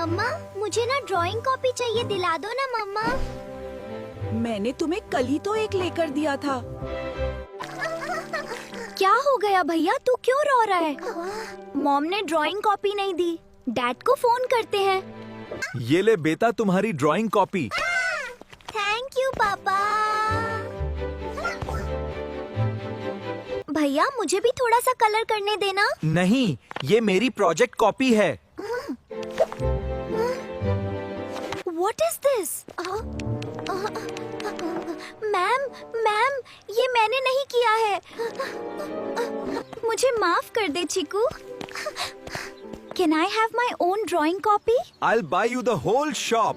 मम्मा, मुझे ना drawing copy चाहिए, दिला दो ना मम्मा। मैंने तुम्हें कल ही तो एक लेकर दिया था। क्या हो गया भैया, तू क्यों रो रहा है? मॉम ने ड्राइंग कॉपी नहीं दी, डैड को फोन करते हैं। ये ले बेटा तुम्हारी ड्राइंग कॉपी। थैंक यू पापा। भैया मुझे भी थोड़ा सा कलर करने देना। नहीं, ये मेरी प्रोजेक्ट कॉपी है। What is this? Ma'am, ma'am, ये मैंने नहीं किया है। मुझे माफ कर दे चीकू। Can I have my own drawing copy? I'll buy you the whole shop.